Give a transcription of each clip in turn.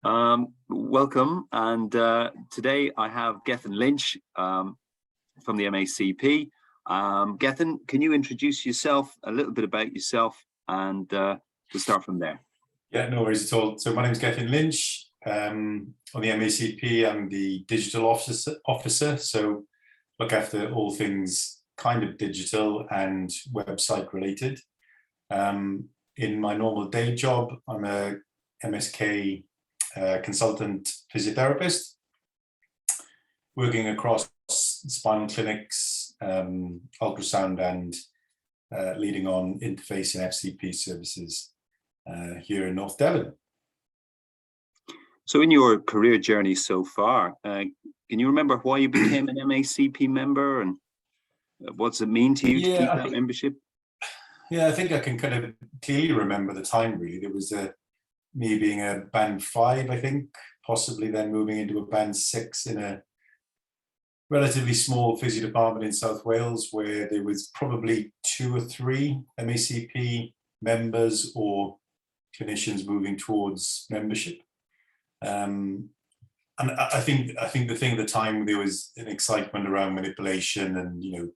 Welcome, and today I have Gethin Lynch from the MACP. Gethin, can you introduce yourself, a little bit about yourself, and we'll start from there. Yeah, no worries at all. So my name is Gethin Lynch. On the MACP, I'm the digital officer, so look after all things kind of digital and website related. In my normal day job, I'm a MSK consultant physiotherapist, working across spinal clinics, ultrasound, and leading on interface and FCP services here in North Devon. So in your career journey so far, can you remember why you became an MACP member, and what does it mean to you to keep that membership? Yeah, I think I can kind of clearly remember the time, really. There was me being a band 5, I think, possibly then moving into a band 6 in a relatively small physio department in South Wales, where there was probably 2 or 3 MACP members or clinicians moving towards membership. And I think the thing at the time, there was an excitement around manipulation, and you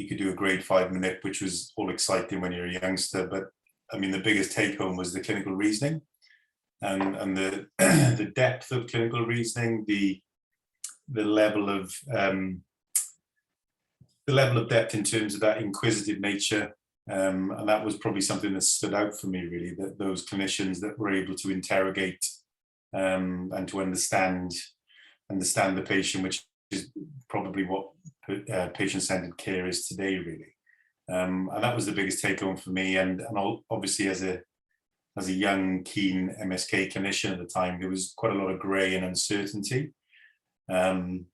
could do a grade 5 manip, which was all exciting when you're a youngster. But I mean, the biggest take home was the clinical reasoning and the the depth of clinical reasoning, the level of depth in terms of that inquisitive nature. And that was probably something that stood out for me, really, that those clinicians that were able to interrogate and to understand the patient, which is probably what patient-centered care is today, really. And that was the biggest take home for me. And obviously, as a young, keen MSK clinician at the time, there was quite a lot of grey and uncertainty. And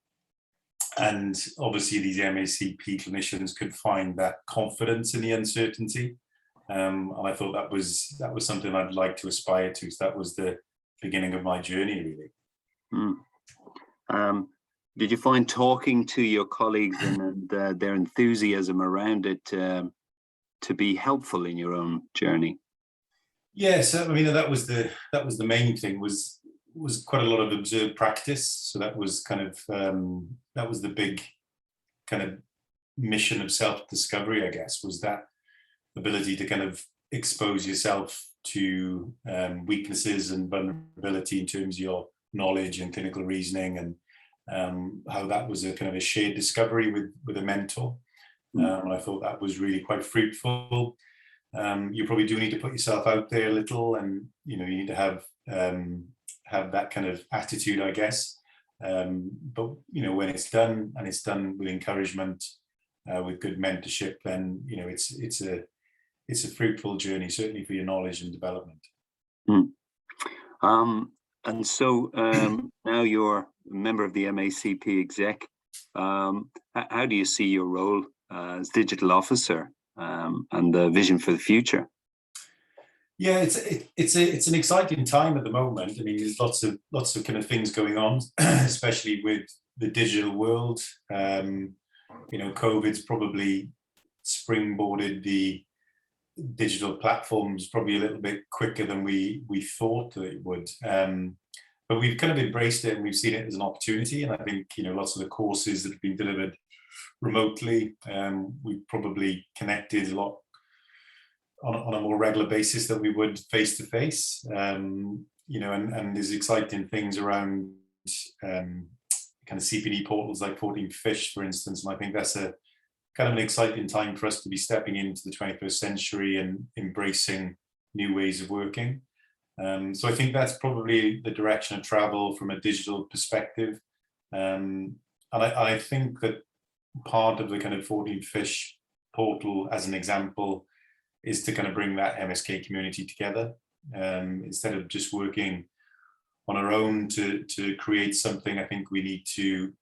obviously, these MACP clinicians could find that confidence in the uncertainty. And I thought that was something I'd like to aspire to. So that was the beginning of my journey, really. Did you find talking to your colleagues and their enthusiasm around it to be helpful in your own journey? Yes, I mean, that was the main thing, was quite a lot of observed practice. So that was kind of that was the big kind of mission of self-discovery, I guess, was that ability to kind of expose yourself to weaknesses and vulnerability in terms of your knowledge and clinical reasoning, and how that was a kind of a shared discovery with a mentor. And I thought that was really quite fruitful. You probably do need to put yourself out there a little, and you need to have that kind of attitude, I guess. But when it's done, and it's done with encouragement, with good mentorship, then it's a fruitful journey, certainly for your knowledge and development. And so now you're a member of the MACP Exec. How do you see your role as digital officer and the vision for the future? Yeah, it's an exciting time at the moment. I mean, there's lots of kind of things going on, especially with the digital world. COVID's probably springboarded the digital platforms probably a little bit quicker than we thought that it would. But we've kind of embraced it, and we've seen it as an opportunity. And I think lots of the courses that have been delivered remotely, we've probably connected a lot on a more regular basis than we would face to face. And there's exciting things around kind of CPD portals like 14 Fish, for instance. And I think that's a kind of an exciting time for us to be stepping into the 21st century and embracing new ways of working. So I think that's probably the direction of travel from a digital perspective. And I think that part of the kind of 14 Fish portal, as an example, is to kind of bring that MSK community together. Instead of just working on our own to create something, I think we need to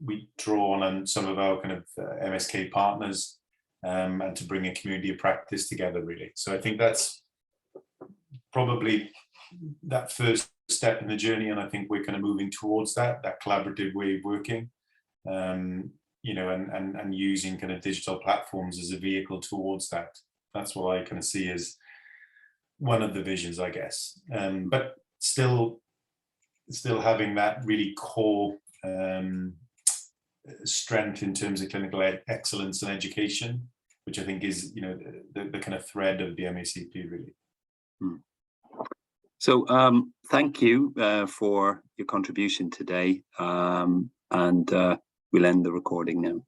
we draw on some of our kind of MSK partners and to bring a community of practice together, really. So I think that's probably that first step in the journey, and I think we're kind of moving towards that collaborative way of working, and using kind of digital platforms as a vehicle towards that. That's what I kind of see as one of the visions, I guess. But still having that really core strength in terms of clinical excellence and education, which I think is, you know, the kind of thread of the MACP really. So thank you for your contribution today, and we'll end the recording now.